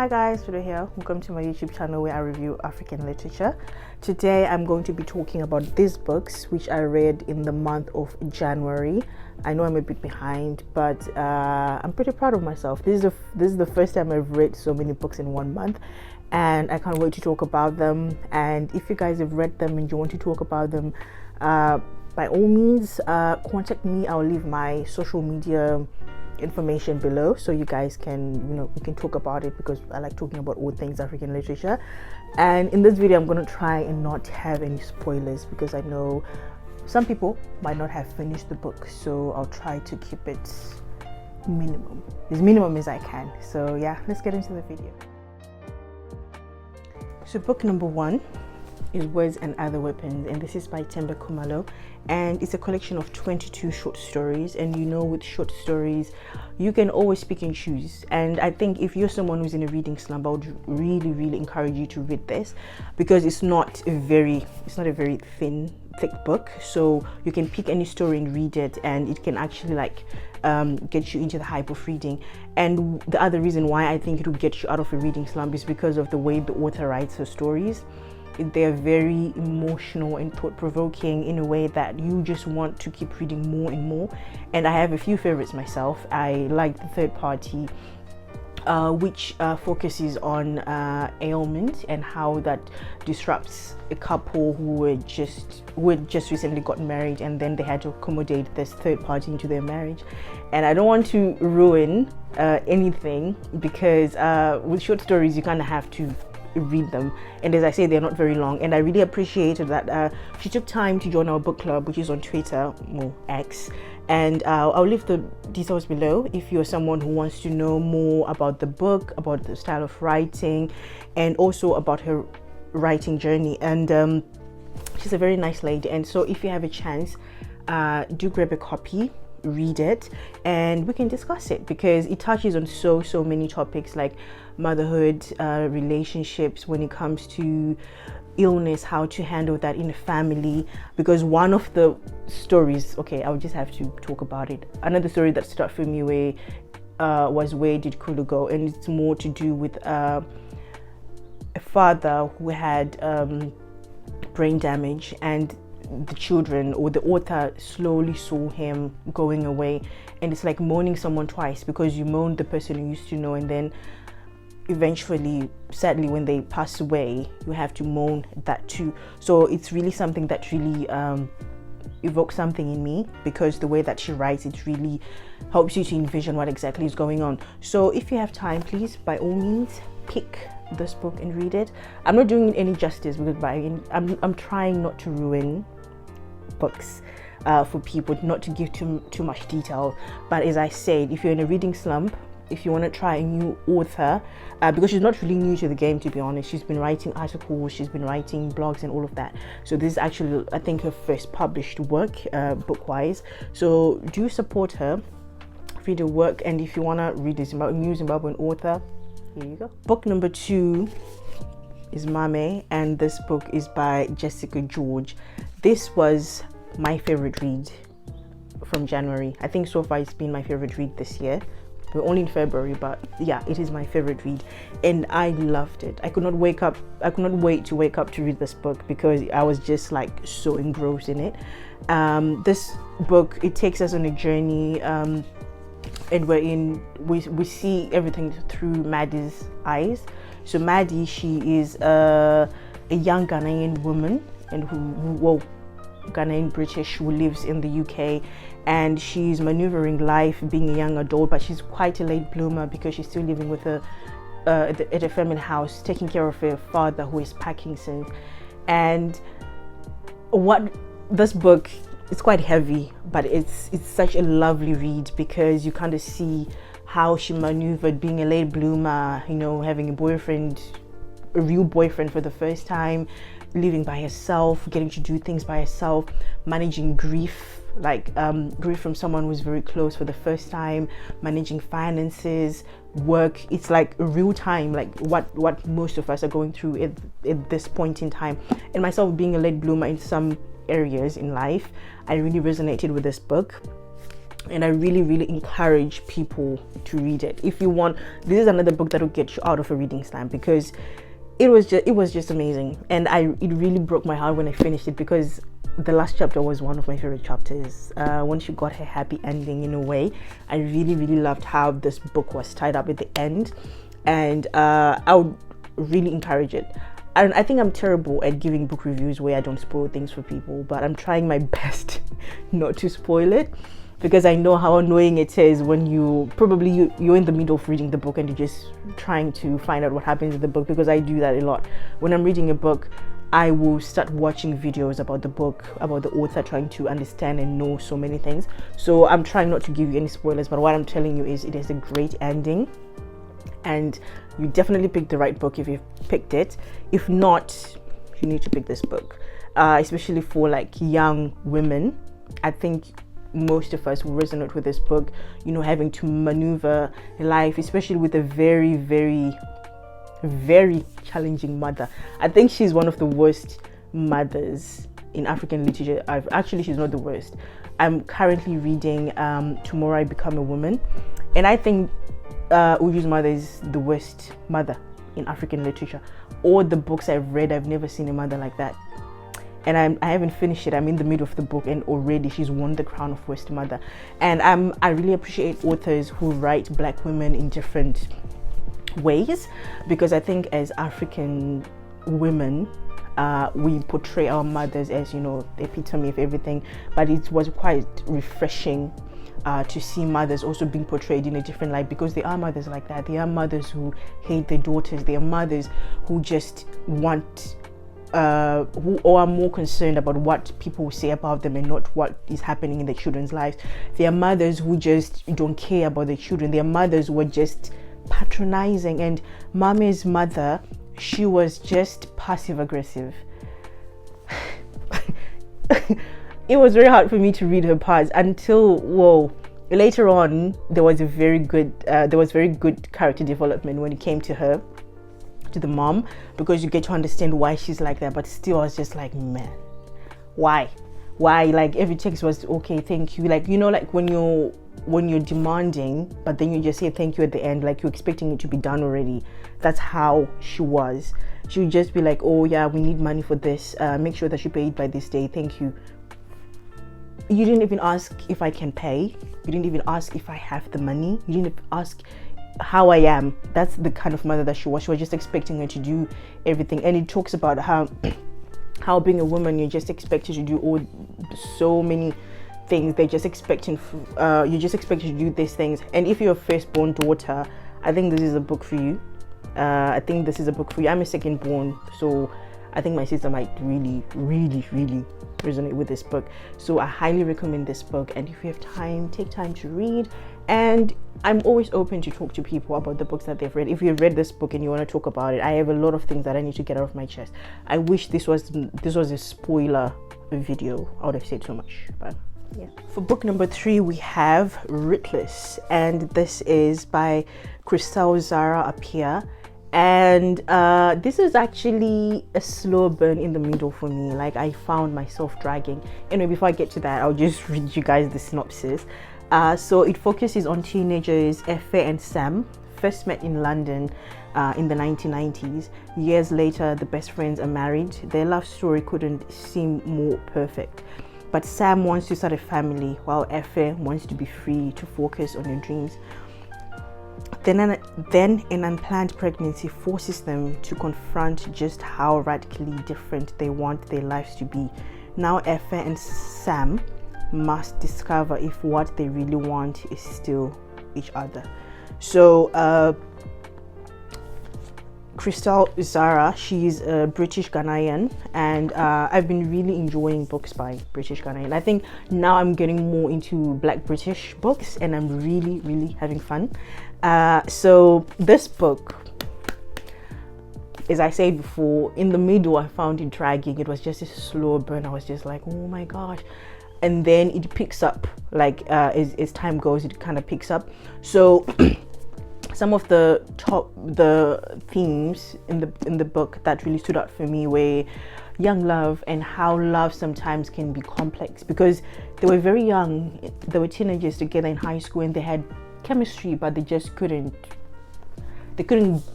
Hi guys, Medie here. Welcome to my YouTube channel where I review African literature. Today I'm going to be talking about these books which I read in the month of January. I know I'm a bit behind, but I'm pretty proud of myself. This is the first time I've read so many books in 1 month, and I can't wait to talk about them. And if you guys have read them and you want to talk about them, by all means contact me. I'll leave my social media information below so you guys can, we can talk about it, because I like talking about all things African literature. And in this video I'm going to try and not have any spoilers, because I know some people might not have finished the book, so I'll try to keep it as minimum as I can. So yeah, let's get into the video. So book number 1 is Words and Other Weapons, and this is by Themebe Khumalo, and it's a collection of 22 short stories. And with short stories you can always pick and choose, and I think if you're someone who's in a reading slump, I would really encourage you to read this, because it's not a very thick book, so you can pick any story and read it, and it can actually get you into the hype of reading. And the other reason why I think it will get you out of a reading slump is because of the way the author writes her stories. They're very emotional and thought-provoking in a way that you just want to keep reading more and more. And I have a few favorites myself. I like the third party, which focuses on ailment and how that disrupts a couple who had just recently got married, and then they had to accommodate this third party into their marriage. And I don't want to ruin anything, because with short stories you kind of have to read them, and as I say, they're not very long. And I really appreciated that she took time to join our book club, which is on Twitter, or X, and I'll leave the details below if you're someone who wants to know more about the book, about the style of writing, and also about her writing journey. And she's a very nice lady, and so if you have a chance, do grab a copy, read it, and we can discuss it, because it touches on so many topics like motherhood, relationships, when it comes to illness, how to handle that in a family. Because one of the stories, I'll just have to talk about it, another story that stood out for me was Where Did Khumalo Go? And it's more to do with a father who had brain damage, and the children, or the author, slowly saw him going away. And it's like mourning someone twice, because you mourn the person you used to know, and then eventually, sadly, when they pass away, you have to mourn that too. So it's really something that really evokes something in me, because the way that she writes, it really helps you to envision what exactly is going on. So if you have time, please, by all means, pick this book and read it. I'm not doing it any justice, because I'm trying not to ruin books for people, not to give too much detail. But as I said, if you're in a reading slump, if you want to try a new author, because she's not really new to the game, to be honest. She's been writing articles, she's been writing blogs and all of that. So this is actually, I think, her first published work, book-wise. So do support her, read her work, and if you want to read a new Zimbabwean author, here you go. Book number 2 is Maame, and this book is by Jessica George. This was my favorite read from January. I think so far it's been my favorite read this year. We're only in February, but yeah, it is my favorite read, and I loved it. I could not wait to wake up to read this book, because I was just so engrossed in it. This book, it takes us on a journey, and we see everything through Medie's eyes. So Medie, she is a young Ghanaian woman, and Ghanaian British, who lives in the UK, and she's maneuvering life, being a young adult, but she's quite a late bloomer, because she's still living with at a family house, taking care of her father, who is Parkinson's. And what this book, it's quite heavy, but it's such a lovely read, because you kind of see how she maneuvered being a late bloomer, having a real boyfriend for the first time, living by herself, getting to do things by herself, managing grief, grief from someone who's very close for the first time, managing finances, work. It's like real time, what most of us are going through at this point in time. And myself, being a late bloomer in some areas in life, I really resonated with this book. and I really encourage people to read it. If you want, this is another book that will get you out of a reading slump, because it was just amazing, and it really broke my heart when I finished it, because the last chapter was one of my favorite chapters. Once you got her happy ending, in a way, I really loved how this book was tied up at the end, and I would really encourage it. And I think I'm terrible at giving book reviews where I don't spoil things for people, but I'm trying my best not to spoil it, because I know how annoying it is when you're in the middle of reading the book and you're just trying to find out what happens in the book, because I do that a lot. When I'm reading a book, I will start watching videos about the book, about the author, trying to understand and know so many things. So I'm trying not to give you any spoilers, but what I'm telling you is it has a great ending, and you definitely picked the right book if you've picked it. If not, you need to pick this book, especially for like young women. I think most of us will resonate with this book, you know, having to maneuver life, especially with a very challenging mother. I think she's one of the worst mothers in African literature. She's not the worst. I'm currently reading Tomorrow I Become a Woman, and I think Uju's mother is the worst mother in African literature. All the books I've read, I've never seen a mother like that. And I haven't finished it. I'm in the middle of the book, and already she's won the crown of worst mother. And I really appreciate authors who write Black women in different ways, because I think as African women, we portray our mothers as, you know, the epitome of everything. But it was quite refreshing to see mothers also being portrayed in a different light, because they are mothers like that. They are mothers who hate their daughters. They are mothers who just want who are more concerned about what people will say about them and not what is happening in their children's lives. They are mothers who just don't care about their children. They are mothers who are just patronizing. And Mame's mother, she was just passive aggressive. It was very hard for me to read her parts until later on there was very good character development when it came to her, to the mom, because you get to understand why she's like that. But still, I was just like, man, why? Like every text was okay, thank you, like, you know, like when you're demanding but then you just say thank you at the end, like you're expecting it to be done already. That's how she was. She would just be like, oh yeah, we need money for this, make sure that you pay it by this day, thank you. You didn't even ask if I can pay. You didn't even ask if I have the money. You didn't even ask how I am. That's the kind of mother that she was. She was just expecting her to do everything. And it talks about how being a woman, you're just expected to do so many things. They're just expecting you're just expected to do these things. And if you're a firstborn daughter, I think this is a book for you. I'm a second born, so I think my sister might really resonate with this book. So I highly recommend this book, and if you have time, take time to read. And I'm always open to talk to people about the books that they've read. If you've read this book and you want to talk about it, I have a lot of things that I need to get out of my chest. I wish this was a spoiler video. I would have said so much, but yeah. For book number 3, we have Rootless, and this is by Krystle, Zara, Appiah. And this is actually a slow burn in the middle for me. Like, I found myself dragging. Anyway, before I get to that, I'll just read you guys the synopsis. So it focuses on teenagers Appiah and Sam, first met in London in the 1990s. Years later, the best friends are married. Their love story couldn't seem more perfect. But Sam wants to start a family, while Appiah wants to be free to focus on her dreams. Then an unplanned pregnancy forces them to confront just how radically different they want their lives to be. Now Appiah and Sam must discover if what they really want is still each other. So Krystle Zara, she's a British Ghanaian, and I've been really enjoying books by British Ghanaian. I think now I'm getting more into Black British books, and I'm really having fun. So this book, as I said before, in the middle I found it dragging. It was just a slow burn. I was just like, oh my gosh. And then it picks up, like as time goes, it kind of picks up. So some of the themes in the book that really stood out for me were young love and how love sometimes can be complex, because they were very young, they were teenagers together in high school, and they had chemistry, but they just couldn't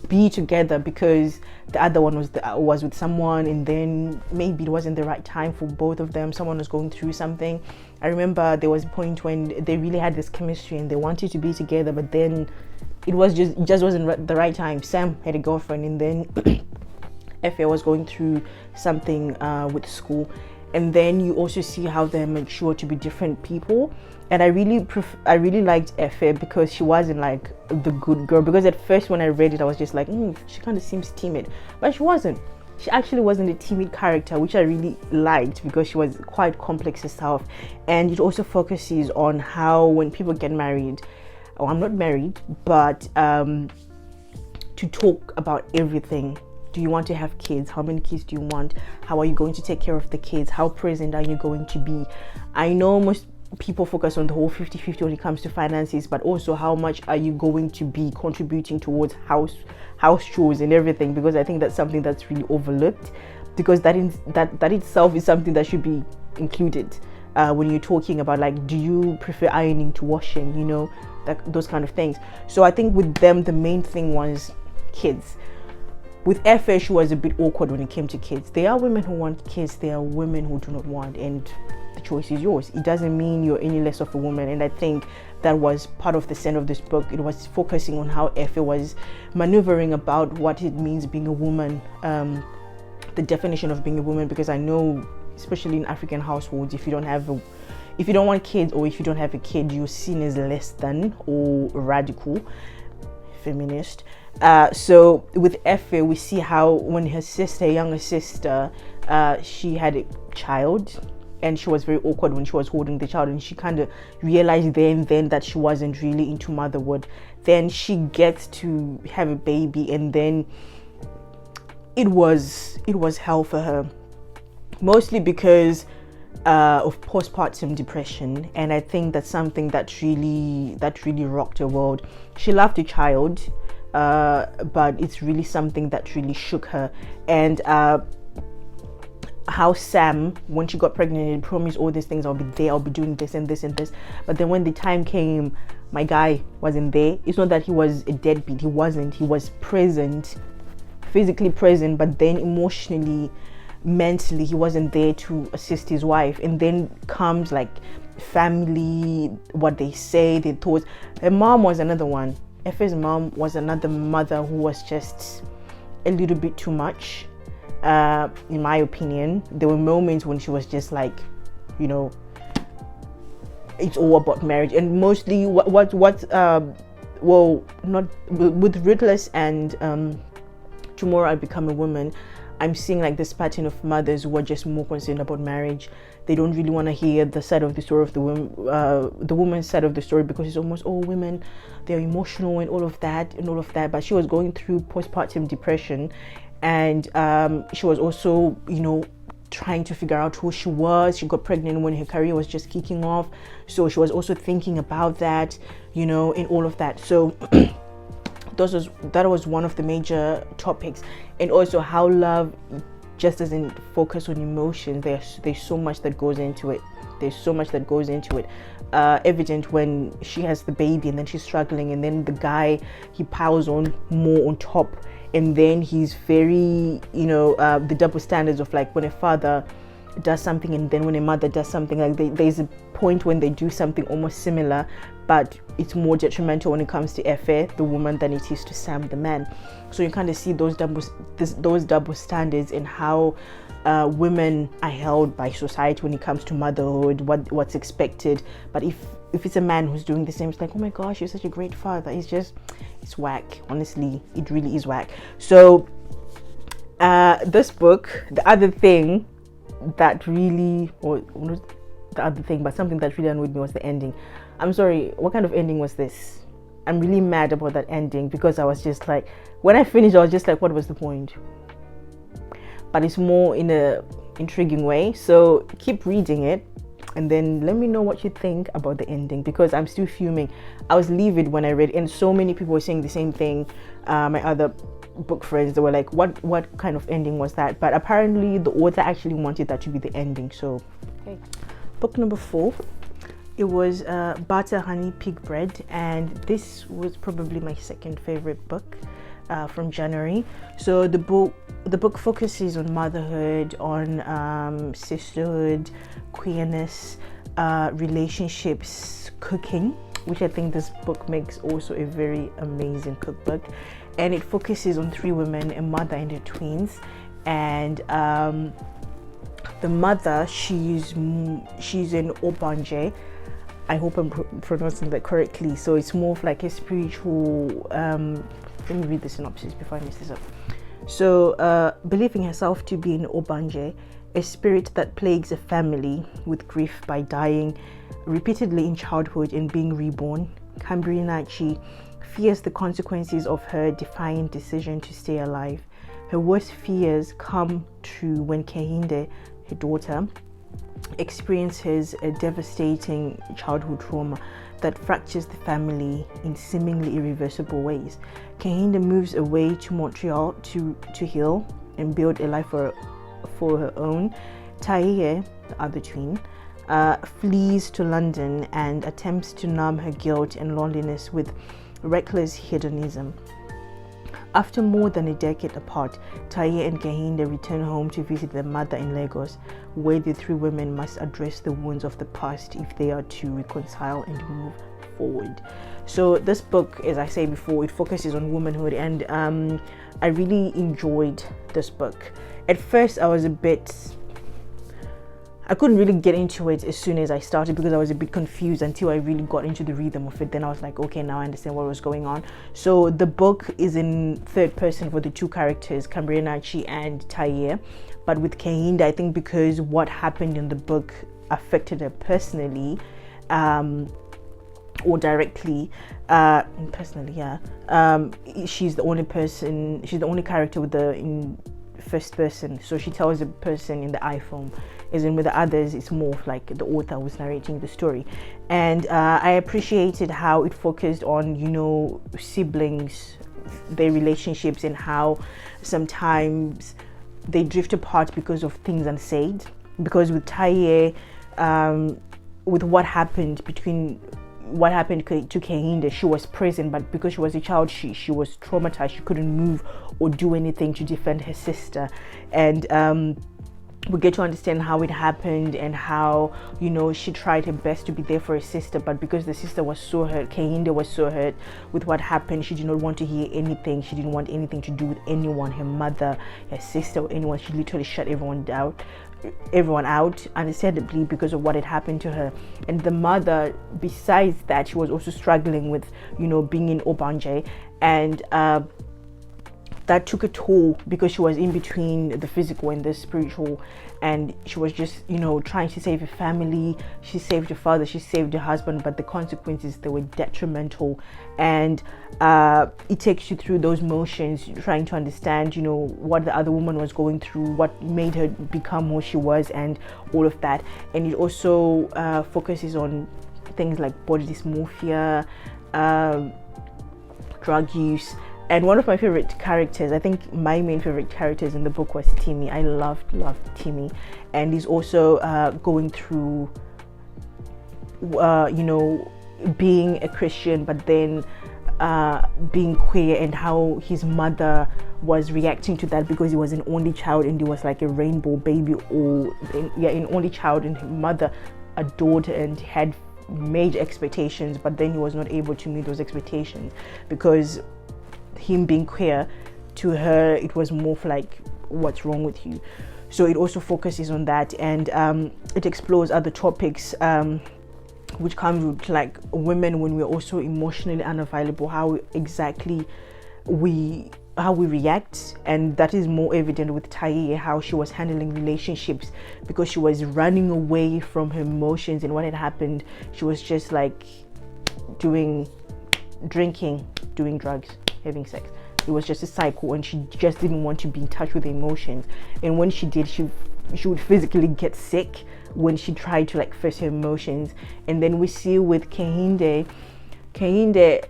be together because the other one was with someone, and then maybe it wasn't the right time for both of them. Someone was going through something. I remember there was a point when they really had this chemistry and they wanted to be together, but then it just wasn't the right time. Sam had a girlfriend, and then Appiah was going through something with school, and then you also see how they're mature to be different people. And I really liked Appiah because she wasn't like the good girl, because at first when I read it I was just like, she kind of seems timid, but she wasn't. She actually wasn't a timid character, which I really liked because she was quite complex herself. And it also focuses on how when people get married, I'm not married, but to talk about everything. Do you want to have kids? How many kids do you want? How are you going to take care of the kids? How present are you going to be? I know most people focus on the whole 50-50 when it comes to finances, but also how much are you going to be contributing towards house chores and everything, because I think that's something that's really overlooked, because that itself is something that should be included when you're talking about, like, do you prefer ironing to washing, those kind of things. So I think with them the main thing was kids. With Appiah, she was a bit awkward when it came to kids. There are women who want kids, there are women who do not want, and the choice is yours. It doesn't mean you're any less of a woman. And I think that was part of the center of this book. It was focusing on how Appiah was maneuvering about what it means being a woman, the definition of being a woman, because I know, especially in African households, if you don't want kids, or if you don't have a kid, you're seen as less than or radical feminist. So with Appiah, we see how when her younger sister, she had a child, and she was very awkward when she was holding the child, and she kind of realized then that she wasn't really into motherhood. Then she gets to have a baby, and then it was hell for her, mostly because of postpartum depression. And I think that's something that really rocked her world. She loved the child, but it's really something that really shook her. And how Sam, when she got pregnant, promised all these things, I'll be there, I'll be doing this and this and this, but then when the time came, my guy wasn't there. It's not that he was a deadbeat, he wasn't. He was present, physically present, but then emotionally, mentally, he wasn't there to assist his wife. And then comes like family, what they say, their thoughts. Her mom was another one. Appiah's mom was another mother who was just a little bit too much, in my opinion. There were moments when she was just like, it's all about marriage. And mostly not with Rootless and Tomorrow I Become a Woman, I'm seeing like this pattern of mothers who are just more concerned about marriage. They don't really want to hear the side of the story of the woman's side of the story, because it's almost, women, they're emotional and all of that. But she was going through postpartum depression, and she was also, trying to figure out who she was. She got pregnant when her career was just kicking off, so she was also thinking about that, and all of that. So that was one of the major topics. And also how love just doesn't focus on emotions. There's so much that goes into it. Evident when she has the baby, and then she's struggling, and then the guy, he piles on more on top, and then he's very, the double standards of like when a father does something and then when a mother does something, like there's a point when they do something almost similar, but it's more detrimental when it comes to Appiah, the woman, than it is to Sam, the man. So you kind of see those double standards in how women are held by society when it comes to motherhood, what's expected. But if it's a man who's doing the same, it's like, oh my gosh, you're such a great father. It's whack. Honestly, it really is whack. So this book, the other thing that really, but something that really annoyed me was the ending. I'm sorry, what kind of ending was this? I'm really mad about that ending, because I was just like, when I finished, I was just like, what was the point? But it's more in a intriguing way, so keep reading it. and then let me know what you think about the ending, because I'm still fuming. I was livid when I read it, and so many people were saying the same thing. My other book friends, they were like, what kind of ending was that? But apparently the author actually wanted that to be the ending. So okay. Book number 4, it was Butter Honey Pig Bread, and this was probably my second favorite book from January. So the book focuses on motherhood, on sisterhood, queerness, relationships, cooking, which I think this book makes also a very amazing cookbook. And it focuses on 3 women, a mother and her twins. And the mother, she's an Obanje. I hope I'm pronouncing that correctly. So it's more of like a spiritual, let me read the synopsis before I mess this up. So believing herself to be an Obanje, a spirit that plagues a family with grief by dying repeatedly in childhood and being reborn, Khumalo fears the consequences of her defiant decision to stay alive. Her worst fears come true when Kehinde, her daughter, experiences a devastating childhood trauma that fractures the family in seemingly irreversible ways. Kehinde moves away to Montreal to heal and build a life for her own. Taye, the other twin, flees to London and attempts to numb her guilt and loneliness with reckless hedonism. After more than a decade apart, Taye and Kehinde return home to visit their mother in Lagos, where the 3 women must address the wounds of the past if they are to reconcile and move forward. So this book, as I said before, it focuses on womanhood, and I really enjoyed this book. At first I couldn't really get into it as soon as I started because I was a bit confused until I really got into the rhythm of it. Then I was like, okay, now I understand what was going on. So the book is in 3rd person for the 2 characters, Khumalo and Taye. But with Kehinde, I think because what happened in the book affected her personally, or directly, personally, yeah. She's the only character in 1st person. So she tells the person in the iPhone. As in with the others, it's more like the author was narrating the story. And I appreciated how it focused on, siblings, their relationships, and how sometimes they drift apart because of things unsaid. Because with Taye, with what happened to Kehinde, she was present, but because she was a child, she was traumatized. She couldn't move or do anything to defend her sister. And we get to understand how it happened and how, she tried her best to be there for her sister, but because the sister was so hurt, Kehinde was so hurt with what happened, she did not want to hear anything. She didn't want anything to do with anyone, her mother, her sister, or anyone. She literally shut everyone out, understandably, because of what had happened to her. And the mother, besides that, she was also struggling with, being in Obanje, and that took a toll because she was in between the physical and the spiritual, and she was just trying to save her family. She saved her father, she saved her husband, but the consequences, they were detrimental. And it takes you through those motions, trying to understand what the other woman was going through, what made her become who she was, and all of that. And it also focuses on things like body dysmorphia, drug use. And one of my favorite characters, I think my main favorite characters in the book was Timmy. I loved Timmy. And he's also going through, being a Christian, but then being queer, and how his mother was reacting to that because he was an only child and he was like a rainbow baby, or an only child, and her mother adored and had major expectations, but then he was not able to meet those expectations because him being queer, to her it was more like, what's wrong with you? So it also focuses on that, and it explores other topics which comes with like women when we're also emotionally unavailable, how exactly we react. And that is more evident with Taye, how she was handling relationships because she was running away from her emotions and what had happened. She was just like drinking, doing drugs, having sex. It was just a cycle, and she just didn't want to be in touch with her emotions. And when she did, she would physically get sick when she tried to like face her emotions. And then we see with Kehinde,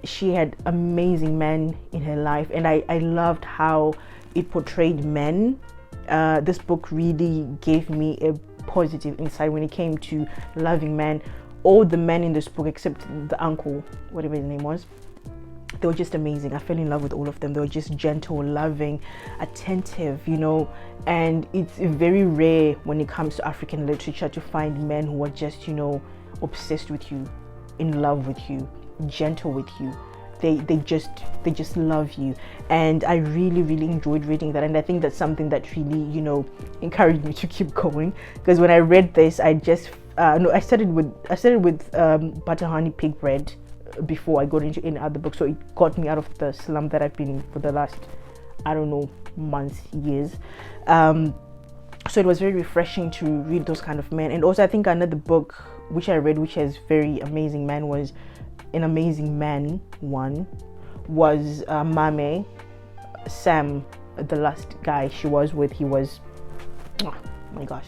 she had amazing men in her life, and I loved how it portrayed men. This book really gave me a positive insight when it came to loving men. All the men in this book except the uncle, whatever his name was, they were just amazing. I fell in love with all of them. They were just gentle, loving, attentive, you know. And it's very rare when it comes to African literature to find men who are just, you know, obsessed with you, in love with you, gentle with you. They just love you. And I really enjoyed reading that, and I think that's something that really, you know, encouraged me to keep going. Because when I read this, I just I started with Butter Honey Pig Bread before I got into any other book, so it got me out of the slump that I've been in for the last, I don't know, months, years. So it was very refreshing to read those kind of men. And also I think another book which I read which has very amazing men was An Amazing Man. One was Maame. Sam, the last guy she was with, he was, oh my gosh.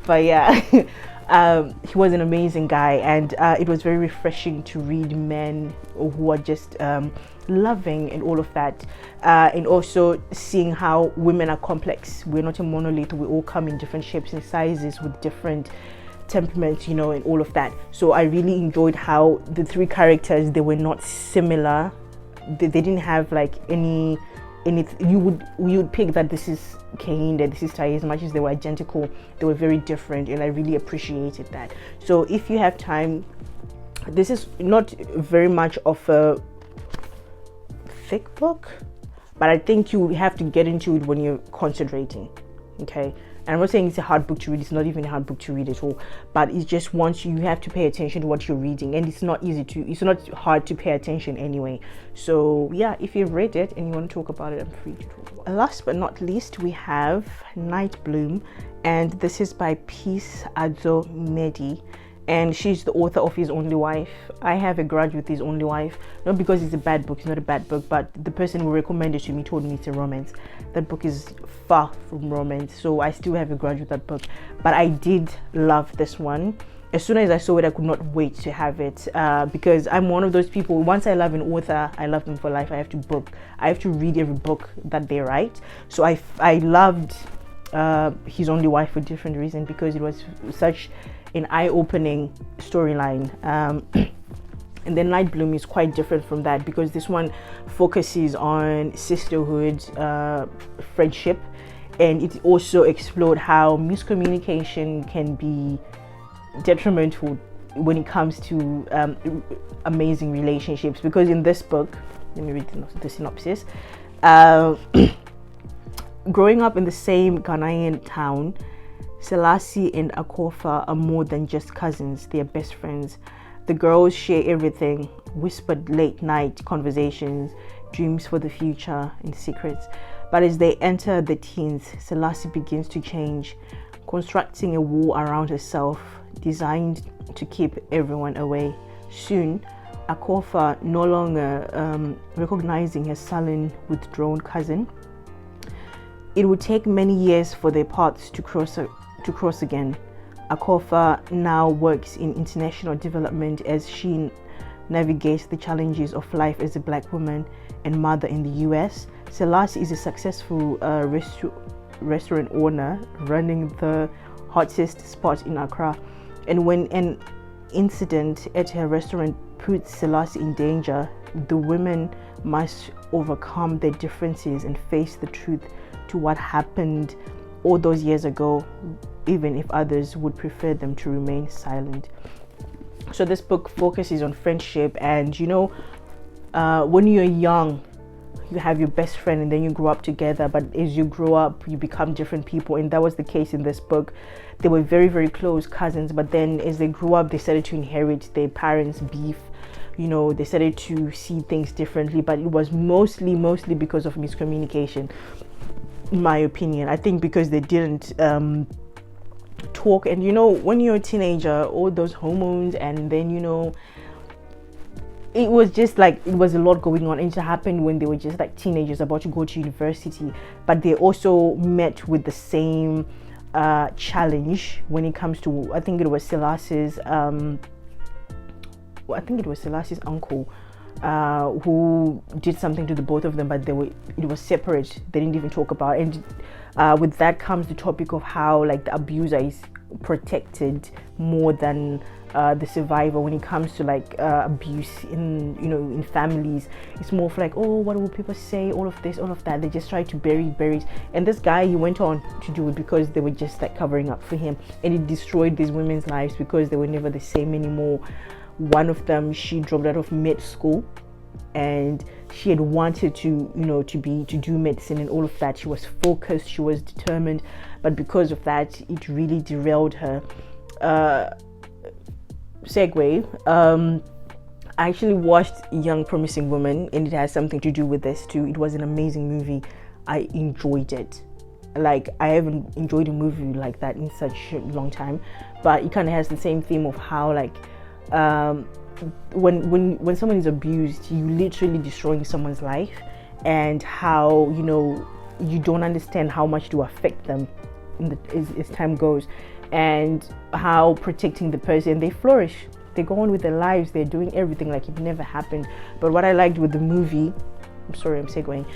But yeah, he was an amazing guy, and it was very refreshing to read men who are just loving and all of that, and also seeing how women are complex. We're not a monolith. We all come in different shapes and sizes with different temperaments, you know, and all of that. So I really enjoyed how the three characters, they were not similar. They didn't have like any you would pick that this is Kehinde, this is Tai. As much as they were identical, they were very different, and I really appreciated that. So if you have time, this is not very much of a thick book, but I think you have to get into it when you're concentrating, okay? And I'm not saying it's a hard book to read. It's not even a hard book to read at all, but it's just once you have to pay attention to what you're reading, and it's not not hard to pay attention anyway. So yeah, if you've read it and you want to talk about it, I'm free to talk about it. Last but not least, we have Nightbloom, and this is by Peace Adzo Medie, and she's the author of His Only Wife. I have a grudge with His Only Wife, not because it's a bad book. It's not a bad book, but the person who recommended it to me told me it's a romance. That book is far from romance, so I still have a grudge with that book. But I did love this one. As soon as I saw it, I could not wait to have it, because I'm one of those people, once I love an author, I love them for life. I have to read every book that they write. So I loved His Only Wife for different reasons, because it was such an eye-opening storyline. And then Nightbloom is quite different from that, because this one focuses on sisterhood, friendship, and it also explored how miscommunication can be detrimental when it comes to amazing relationships. Because in this book, let me read the synopsis. Growing up in the same Ghanaian town, Selassie and Akofa are more than just cousins. They are best friends. The girls share everything, whispered late night conversations, dreams for the future, and secrets. But as they enter the teens, Selassie begins to change, constructing a wall around herself designed to keep everyone away. Soon, Akofa, no longer recognizing her sullen, withdrawn cousin. It would take many years for their paths to cross again. Akofa now works in international development as she navigates the challenges of life as a black woman and mother in the US. Selassie is a successful restaurant owner running the hottest spot in Accra. And when an incident at her restaurant puts Selassie in danger, the women must overcome their differences and face the truth to what happened all those years ago, even if others would prefer them to remain silent. So this book focuses on friendship, and you know, when you're young, you have your best friend and then you grow up together, but as you grow up you become different people, and that was the case in this book. They were very close cousins, but then as they grew up, they started to inherit their parents' beef. You know, they started to see things differently, but it was mostly because of miscommunication, in my opinion. I think because they didn't talk, and you know, when you're a teenager, all those hormones, and then you know, it was just like, it was a lot going on. And it happened when they were just like teenagers about to go to university, but they also met with the same challenge when it comes to, I think it was Selassie's uncle, who did something to the both of them, but it was separate. They didn't even talk about it. And with that comes the topic of how like the abuser is protected more than the survivor when it comes to like abuse in in families. It's more of like, oh, what will people say, all of this, all of that. They just try to bury it. And this guy, he went on to do it because they were just like covering up for him, and it destroyed these women's lives because they were never the same anymore. One of them, she dropped out of med school, and she had wanted to to do medicine and all of that. She was focused, she was determined, but because of that, it really derailed her. Segue. I actually watched Young Promising Woman, and it has something to do with this too. It was an amazing movie. I enjoyed it. Like, I haven't enjoyed a movie like that in such a long time, but it kind of has the same theme of how like when someone is abused, you literally destroying someone's life, and how you don't understand how much to affect them as time goes, and how protecting the person, they flourish, they go on with their lives, they're doing everything like it never happened. But what I liked with the movie, I'm sorry, I'm segueing,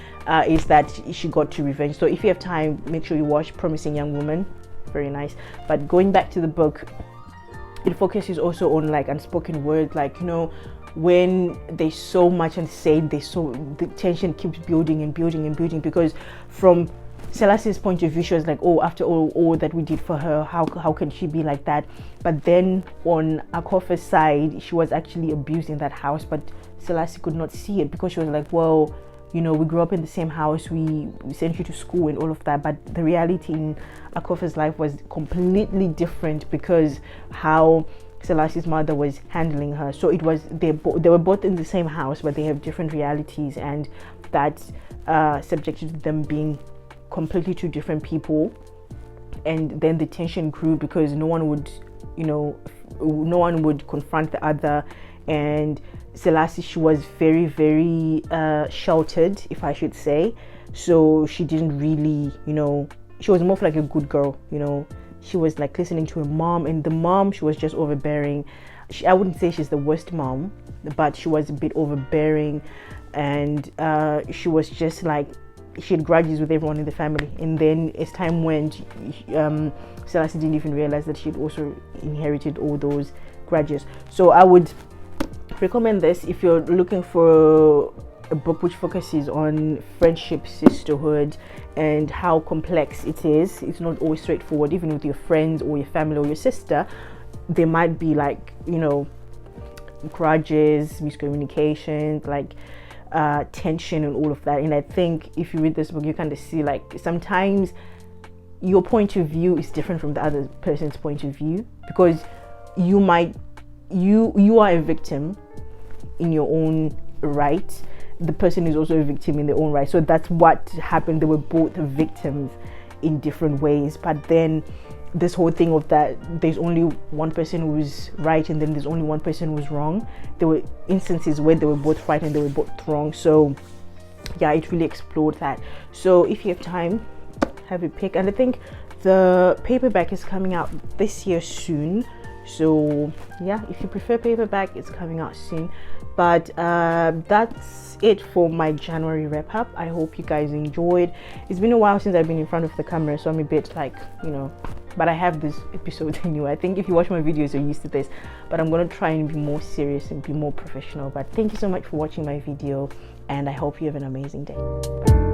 is that she got to revenge. So if you have time, make sure you watch Promising Young Woman. Very nice. But going back to the book, it focuses also on like unspoken words, like when there's so much unsaid, the tension keeps building and building and building, because from Selassie's point of view, she was like, oh, after all that we did for her, how can she be like that? But then on Akofa's side, she was actually abused in that house, but Selassie could not see it because she was like, well, we grew up in the same house, we sent you to school and all of that. But the reality in Akofa's life was completely different, because how Selassie's mother was handling her. So it was they were both in the same house, but they have different realities, and that subjected them being completely two different people. And then the tension grew because no one would confront the other. And Selassie, she was very, very sheltered, if I should say. So she didn't really, she was more of like a good girl, she was like listening to her mom, and the mom, she was just overbearing. I wouldn't say she's the worst mom, but she was a bit overbearing, and she was just like, she had grudges with everyone in the family. And then as time went, Selassie didn't even realize that she'd also inherited all those grudges. So I would recommend this if you're looking for a book which focuses on friendship, sisterhood, and how complex it is. It's not always straightforward. Even with your friends or your family or your sister, there might be like grudges, miscommunications, like tension and all of that. And I think if you read this book, you kind of see like sometimes your point of view is different from the other person's point of view, because you are a victim in your own right, the person is also a victim in their own right. So that's what happened. They were both victims in different ways. But then this whole thing of that there's only one person who was right and then there's only one person who was wrong. There were instances where they were both right and they were both wrong. So yeah, it really explored that. So if you have time, have a pick. And I think the paperback is coming out this year soon. So yeah, if you prefer paperback, it's coming out soon. But that's it for my January wrap up. I hope you guys enjoyed. It's been a while since I've been in front of the camera, so I'm a bit like, but I have this episode anyway. I think if you watch my videos, you're used to this, but I'm gonna try and be more serious and be more professional. But thank you so much for watching my video, and I hope you have an amazing day.